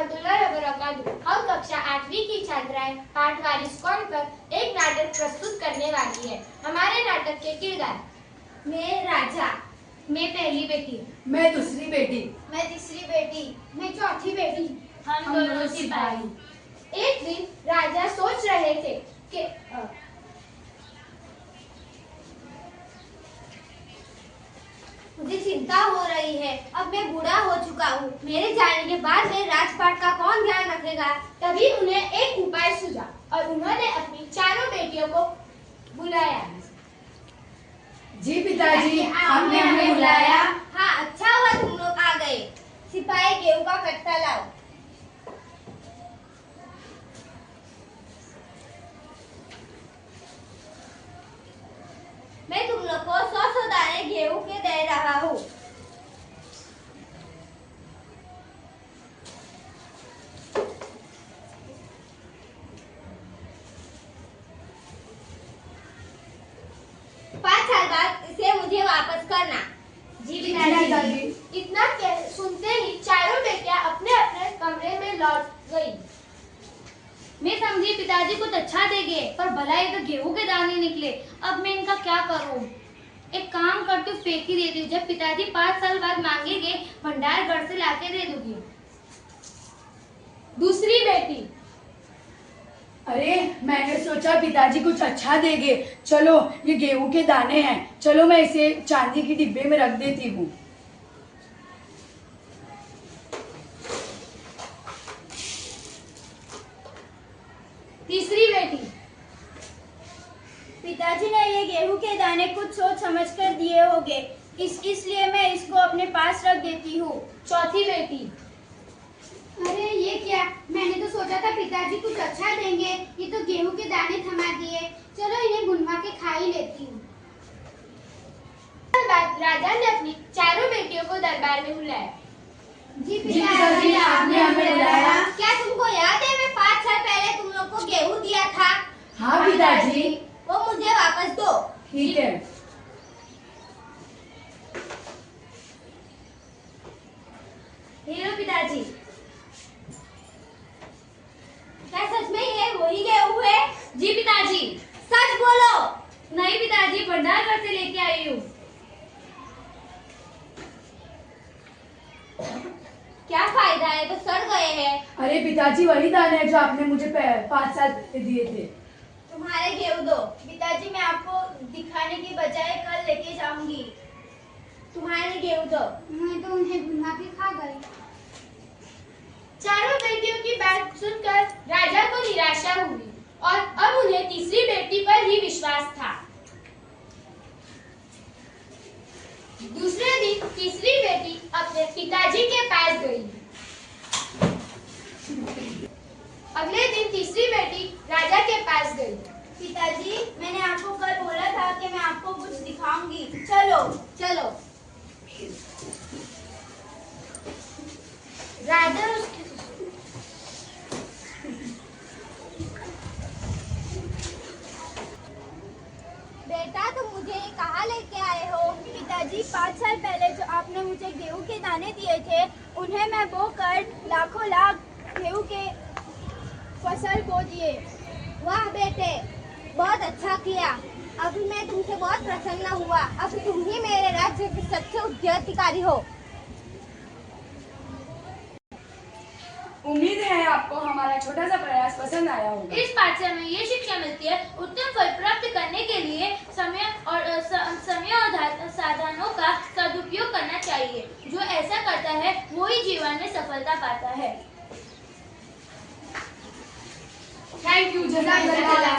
रहमतुल्लाहि व बरकातुहू। हम कक्षा 8वीं की छात्राएं पाठ वारिस कौन पर एक नाटक प्रस्तुत करने वाली है। हमारे नाटक के किरदार: मैं राजा, मैं पहली बेटी, मैं दूसरी बेटी, मैं तीसरी बेटी, मैं चौथी बेटी, हम दोनों सिपाही। एक दिन राजा सोच रहे थे कि मुझे चिंता हो रही है। अब मैं बूढ़ा हो चुका हूँ। मेरे जाने के बाद मेरे राजपाट का कौन ध्यान रखेगा? तभी उन्हें एक उपाय सूझा और उन्होंने अपनी चारों बेटियों को बुलाया। जी पिताजी, आपने हमें बुलाया। हाँ, अच्छा हुआ तुम लोग आ गए। सिपाही गेहूं का कट्टा लाओ। मैं तुम लोग को 100 दाने गेहूं के दे रहा हूँ। इसे मुझे वापस करना। जी पिताजी। इतना सुनते ही चारों बेटियां अपने अपने कमरे में लौट गई। मैं समझी पिताजी कुछ अच्छा देंगे, पर भला ये तो गेहूं के दाने निकले। अब मैं इनका क्या करूं? एक काम करती हूँ, फेंक ही देती हूँ। जब पिताजी 5 साल बाद मांगेंगे, भंडार घर से लाके दे दूंगी। दूसरी बेटी: अरे मैंने सोचा पिताजी कुछ अच्छा देंगे। चलो ये गेहूं के दाने हैं, चलो मैं इसे चांदी की डिब्बे में रख देती हूँ। तीसरी बेटी: पिताजी ने ये गेहूं के दाने कुछ सोच समझ कर दिए होंगे, इसलिए मैं इसको अपने पास रख देती हूँ। चौथी बेटी: अरे ये क्या, मैंने तो सोचा था पिताजी कुछ अच्छा देंगे, ये तो गेहूं के दाने थमा दिए। चलो इन्हें गुनवा के खा ही लेती हूँ। राजा ने अपनी चारों बेटियों को दरबार में बुलाया। जी पिताजी, आपने हमें बुलाया। क्या तुमको याद है मैं 5 साल पहले तुम लोग को गेहूं दिया था? हाँ पिताजी। वो मुझे वापस दो। ठीक है। हीरो पिताजी, क्या सच में ये वही गेहूं है? जी पिताजी। सच बोलो। नहीं पिताजी, भंडार घर से लेके आई हूँ। क्या फायदा है, तो सड़ गए हैं। अरे पिताजी, वही दाने हैं जो आपने मुझे 5 साल पहले दिए थे। तुम्हारे गेहूं दो। पिताजी मैं आपको दिखाने की बजाय कल लेके जाऊंगी। तुम्हारे गेहूं दो। मैं तो उन्हें भुना के खा गई। चारों बेटियों की बात सुनकर राजा को निराशा हुई और अब उन्हें तीसरी बेटी पर ही विश्वास था। दूसरे दिन तीसरी बेटी अपने पिताजी के पास गई। अगले दिन तीसरी बेटी राजा के पास गई। पिताजी, मैंने आपको कल बोला था कि मैं आपको कुछ दिखाऊंगी। चलो चलो। राजा बेटा, तुम मुझे कहाँ लेके आए हो? पिताजी, 5 साल पहले जो आपने मुझे गेहूं के दाने दिए थे, उन्हें मैं बोकर लाखों लाख गेहूं के फसल बो दिए। वाह बेटे, बहुत अच्छा किया। अभी मैं तुमसे बहुत प्रसन्न हुआ। अब तुम ही मेरे राज्य के सच्चे उत्तराधिकारी हो। उम्मीद है आपको हमारा छोटा सा प्रयास पसंद आया होगा। इस पाठशाला में ये शिक्षा मिलती है, उत्तम फल प्राप्त करने के लिए समय और साधनों का सदुपयोग करना चाहिए। जो ऐसा करता है वो ही जीवन में सफलता पाता है। Thank you. जज़ाकल्लाह।